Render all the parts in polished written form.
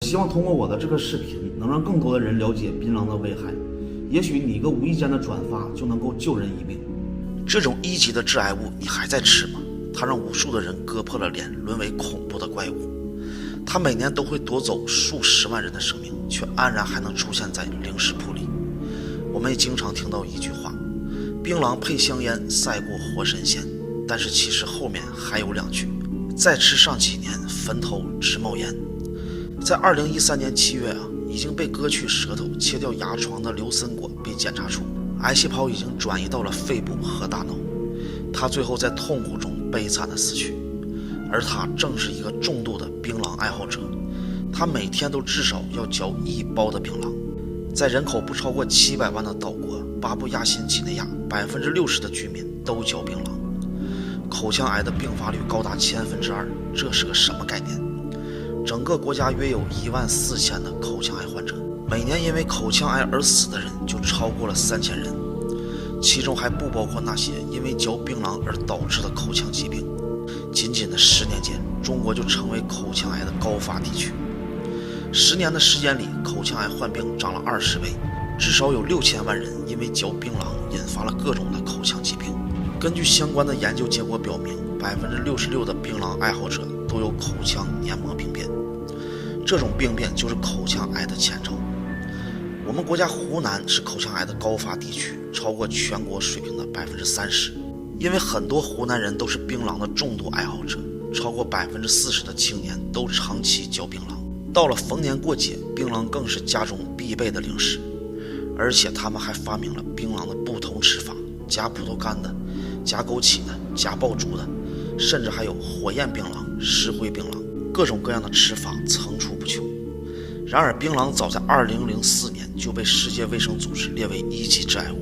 希望通过我的这个视频，能让更多的人了解槟榔的危害。也许你一个无意间的转发就能够救人一命。这种1级的致癌物，你还在吃吗？它让无数的人割破了脸，沦为恐怖的怪物。它每年都会夺走数十万人的生命，却安然还能出现在零食铺里。我们也经常听到一句话：槟榔配香烟赛过活神仙。但是其实后面还有2句：再吃上几年，坟头直冒烟。在2013年7月已经被割去舌头、切掉牙床的刘森果被检查出癌细胞已经转移到了肺部和大脑，他最后在痛苦中悲惨的死去。而他正是一个重度的槟榔爱好者，他每天都至少要嚼1包的槟榔。在人口不超过700万的岛国巴布亚新几内亚，60%的居民都嚼槟榔。口腔癌的并发率高达2%，这是个什么概念？整个国家约有14000的口腔癌患者，每年因为口腔癌而死的人就超过了3000人，其中还不包括那些因为嚼槟榔而导致的口腔疾病。仅仅的10年间，中国就成为口腔癌的高发地区。10年的时间里，口腔癌患病涨了20倍，至少有6000万人因为嚼槟榔引发了各种的口腔疾病。根据相关的研究结果表明，66%的槟榔爱好者都有口腔黏膜病变，这种病变就是口腔癌的前兆。我们国家湖南是口腔癌的高发地区，超过全国水平的30%。因为很多湖南人都是槟榔的重度爱好者，超过40%的青年都长期嚼槟榔。到了逢年过节，槟榔更是家中必备的零食。而且他们还发明了槟榔的不同吃法，加葡萄干的，加枸杞的，加爆竹的，甚至还有火焰槟榔、石灰槟榔，各种各样的吃法层出不穷。然而槟榔早在2004年就被世界卫生组织列为1级致癌物，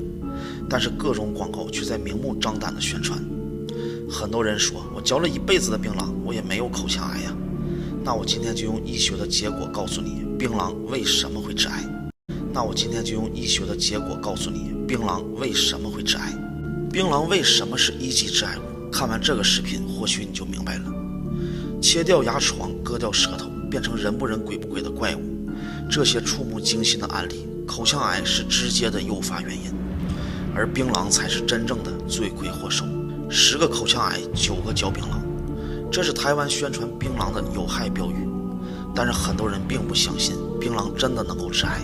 但是各种广告却在明目张胆的宣传。很多人说，我嚼了一辈子的槟榔，我也没有口腔癌呀。那我今天就用医学的结果告诉你，槟榔为什么会致癌。那我今天就用医学的结果告诉你，槟榔为什么会致癌。槟榔为什么是1级致癌物？看完这个视频，或许你就明白了。切掉牙床，割掉舌头，变成人不人鬼不鬼的怪物，这些触目惊心的案例，口腔癌是直接的诱发原因，而槟榔才是真正的罪魁祸首。10个口腔癌9个嚼槟榔，这是台湾宣传槟榔的有害标语。但是很多人并不相信槟榔真的能够致癌。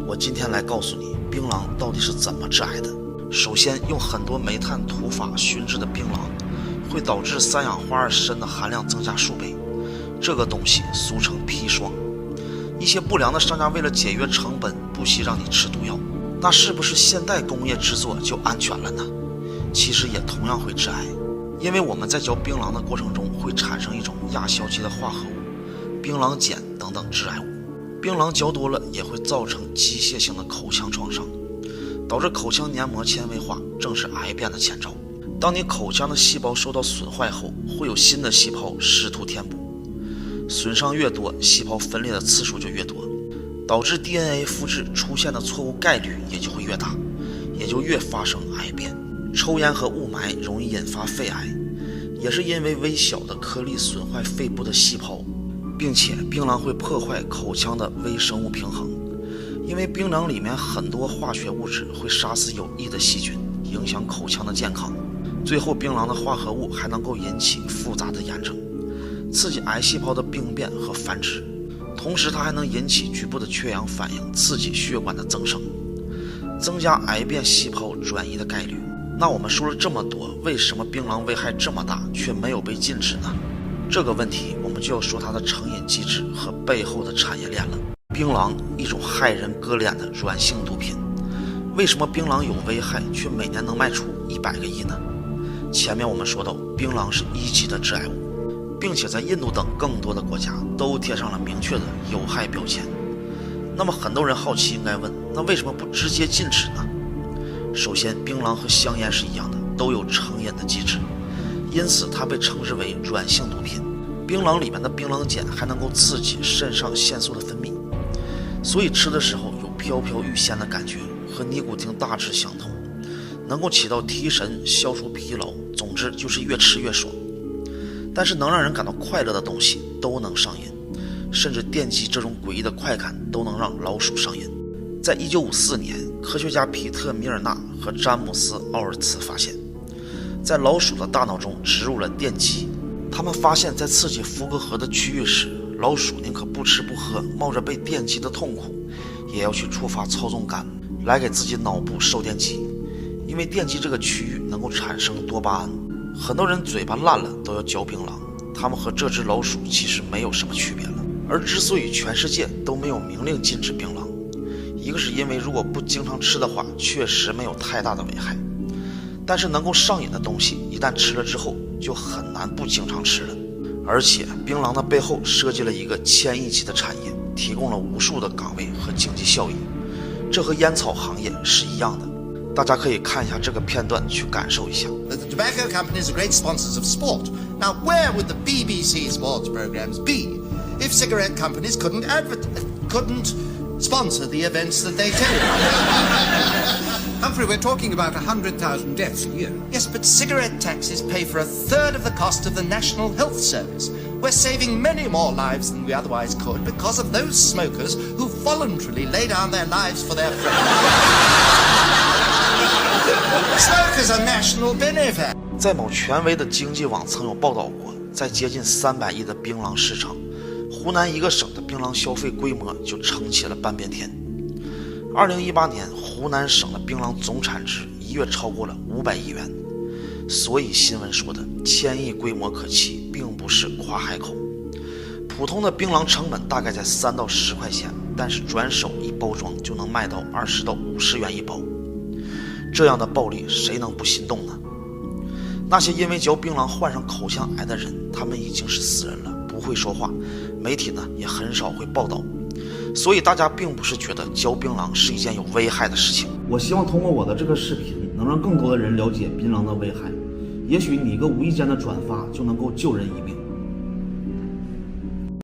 我今天来告诉你，槟榔到底是怎么致癌的。首先，用很多煤炭土法熏制的槟榔会导致3氧化二砷的含量增加数倍，这个东西俗称砒霜。一些不良的商家为了节约成本，不惜让你吃毒药。那是不是现代工业制作就安全了呢？其实也同样会致癌，因为我们在嚼槟榔的过程中会产生一种亚硝基的化合物、槟榔碱等等致癌物。槟榔嚼多了也会造成机械性的口腔创伤，导致口腔黏膜纤维化，正是癌变的前兆。当你口腔的细胞受到损坏后，会有新的细胞试图填补，损伤越多，细胞分裂的次数就越多，导致 DNA 复制出现的错误概率也就会越大，也就越发生癌变。抽烟和雾霾容易引发肺癌，也是因为微小的颗粒损坏肺部的细胞，并且槟榔会破坏口腔的微生物平衡，因为槟榔里面很多化学物质会杀死有益的细菌，影响口腔的健康。最后，槟榔的化合物还能够引起复杂的炎症，刺激癌细胞的病变和繁殖，同时它还能引起局部的缺氧反应，刺激血管的增生，增加癌变细胞转移的概率。那我们说了这么多，为什么槟榔危害这么大却没有被禁止呢？这个问题我们就要说它的成瘾机制和背后的产业链了。槟榔，一种害人割脸的软性毒品，为什么槟榔有危害却每年能卖出100个亿呢？前面我们说到，槟榔是1级的致癌物，并且在印度等更多的国家都贴上了明确的有害标签。那么很多人好奇应该问，那为什么不直接禁止呢？首先，槟榔和香烟是一样的，都有成瘾的机制，因此它被称之为软性毒品。槟榔里面的槟榔碱还能够刺激肾上腺素的分泌，所以吃的时候有飘飘欲仙的感觉，和尼古丁大致相同，能够起到提神、消除疲劳，总之就是越吃越爽。但是能让人感到快乐的东西都能上瘾，甚至电击这种诡异的快感都能让老鼠上瘾。在1954年，科学家皮特·米尔纳和詹姆斯·奥尔茨发现，在老鼠的大脑中植入了电击。他们发现，在刺激福格核的区域时，老鼠宁可不吃不喝，冒着被电击的痛苦，也要去触发操纵杆，来给自己脑部受电击。因为电击这个区域能够产生多巴胺，很多人嘴巴烂了都要嚼槟榔，他们和这只老鼠其实没有什么区别了。而之所以全世界都没有明令禁止槟榔，一个是因为如果不经常吃的话，确实没有太大的危害，但是能够上瘾的东西一旦吃了之后就很难不经常吃了。而且槟榔的背后设计了一个1000亿级的产业，提供了无数的岗位和经济效益，这和烟草行业是一样的。大家可以看一下这个片段去感受一下。 The tobacco companies are great sponsors of sport. Now, where would the BBC sports programs be if cigarette companies couldn't sponsor the events that they take? Humphrey, we're talking about 100,000 deaths a year. Yes, but cigarette taxes pay for a third of the cost of the National Health Service. We're saving many more lives than we otherwise could because of those smokers who voluntarily lay down their lives for their friends. Smokers are national benefit. 在某权威的经济网曾有报道过，在接近300亿的槟榔市场，湖南一个省的槟榔消费规模就撑起了半边天。2018年，湖南省的槟榔总产值一跃超过了500亿元。所以新闻说的1000亿规模可期，并不是夸海口。普通的槟榔成本大概在3到10块钱，但是转手一包装就能卖到20到50元一包。这样的暴利，谁能不心动呢？那些因为嚼槟榔患上口腔癌的人，他们已经是死人了，不会说话，媒体呢也很少会报道。所以大家并不是觉得嚼槟榔是一件有危害的事情。我希望通过我的这个视频，能让更多的人了解槟榔的危害。也许你一个无意间的转发，就能够救人一命。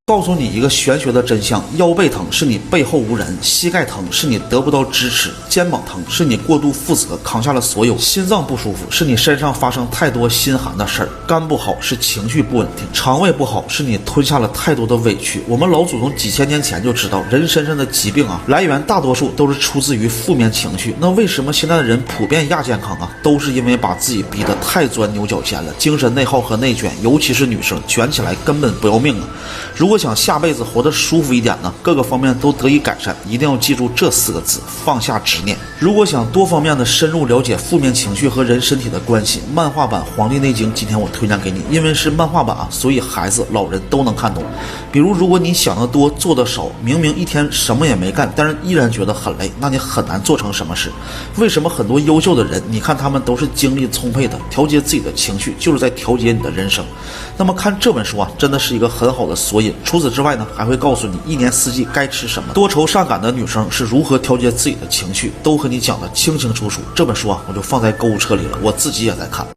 告诉你一个玄学的真相：腰背疼是你背后无人，膝盖疼是你得不到支持，肩膀疼是你过度负责扛下了所有，心脏不舒服是你身上发生太多心寒的事儿，肝不好是情绪不稳定，肠胃不好是你吞下了太多的委屈。我们老祖宗几千年前就知道，人身上的疾病啊，来源大多数都是出自于负面情绪。那为什么现在的人普遍亚健康啊？都是因为把自己逼得太钻牛角尖了，精神内耗和内卷，尤其是女生卷起来根本不要命啊！如果想下辈子活得舒服一点呢，各个方面都得以改善，一定要记住这4个字：放下执念。如果想多方面的深入了解负面情绪和人身体的关系，漫画版《黄帝内经》今天我推荐给你，因为是漫画版啊，所以孩子老人都能看懂。比如如果你想得多做得少，明明一天什么也没干，但是依然觉得很累，那你很难做成什么事。为什么很多优秀的人，你看他们都是精力充沛的，调节自己的情绪就是在调节你的人生。那么看这本书啊，真的是一个很好的索引。除此之外呢，还会告诉你一年四季该吃什么，多愁善感的女生是如何调节自己的情绪，都和你讲的清清楚楚。这本书啊，我就放在购物车里了，我自己也在看。